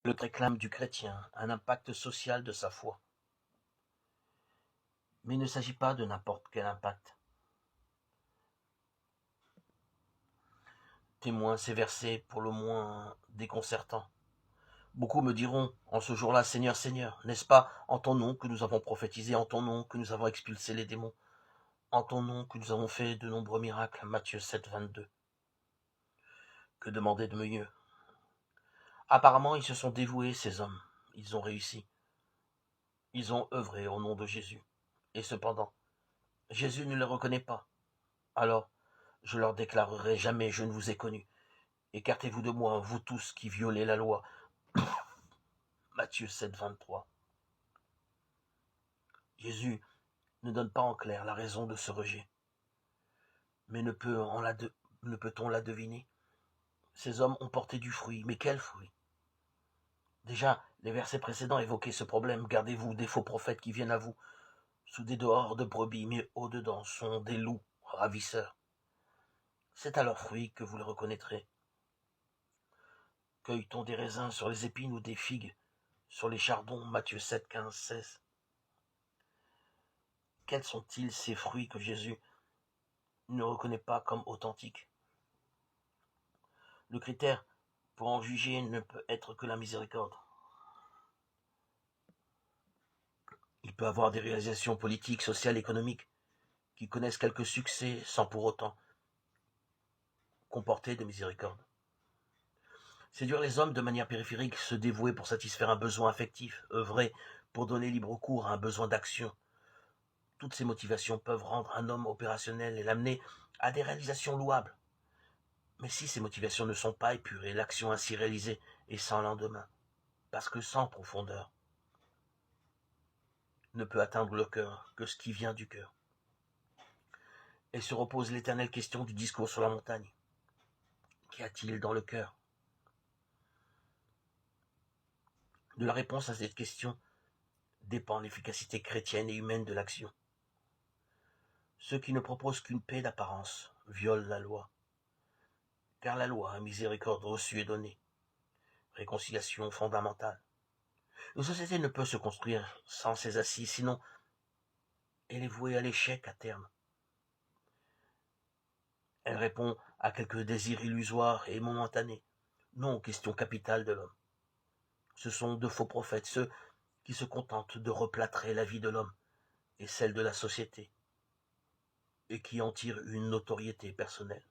Le réclame du chrétien un impact social de sa foi. Mais il ne s'agit pas de n'importe quel impact. Témoin ces versets pour le moins déconcertants. Beaucoup me diront en ce jour-là, Seigneur, Seigneur, n'est-ce pas en ton nom que nous avons prophétisé, en ton nom que nous avons expulsé les démons, en ton nom que nous avons fait de nombreux miracles, Matthieu 7, 22. Que demander de mieux? Apparemment, ils se sont dévoués, ces hommes. Ils ont réussi. Ils ont œuvré au nom de Jésus. Et cependant, Jésus ne les reconnaît pas. Alors, je leur déclarerai jamais je ne vous ai connus. Écartez-vous de moi, vous tous qui violez la loi. Matthieu 7, 23. Jésus ne donne pas en clair la raison de ce rejet. Mais ne peut-on la deviner? Ces hommes ont porté du fruit, mais quel fruit? Déjà, les versets précédents évoquaient ce problème. Gardez-vous des faux prophètes qui viennent à vous, sous des dehors de brebis, mais au-dedans sont des loups ravisseurs. C'est à leurs fruits que vous les reconnaîtrez. Cueille-t-on des raisins sur les épines ou des figues sur les chardons? Matthieu 7, 15, 16. Quels sont-ils ces fruits que Jésus ne reconnaît pas comme authentiques? Le critère pour en juger ne peut être que la miséricorde. Il peut avoir des réalisations politiques, sociales, économiques, qui connaissent quelques succès sans pour autant comporter de miséricorde. Séduire les hommes de manière périphérique, se dévouer pour satisfaire un besoin affectif, œuvrer pour donner libre cours à un besoin d'action. Toutes ces motivations peuvent rendre un homme opérationnel et l'amener à des réalisations louables. Mais si ces motivations ne sont pas épurées, l'action ainsi réalisée est sans lendemain, parce que sans profondeur ne peut atteindre le cœur que ce qui vient du cœur. Et se repose l'éternelle question du discours sur la montagne. Qu'y a-t-il dans le cœur? De la réponse à cette question dépend l'efficacité chrétienne et humaine de l'action. Ceux qui ne proposent qu'une paix d'apparence violent la loi, car la loi a miséricorde reçue et donnée, réconciliation fondamentale. Une société ne peut se construire sans ses assises, sinon elle est vouée à l'échec à terme. Elle répond à quelques désirs illusoires et momentanés, non aux questions capitales de l'homme. Ce sont de faux prophètes, ceux qui se contentent de replâtrer la vie de l'homme et celle de la société, et qui en tirent une notoriété personnelle.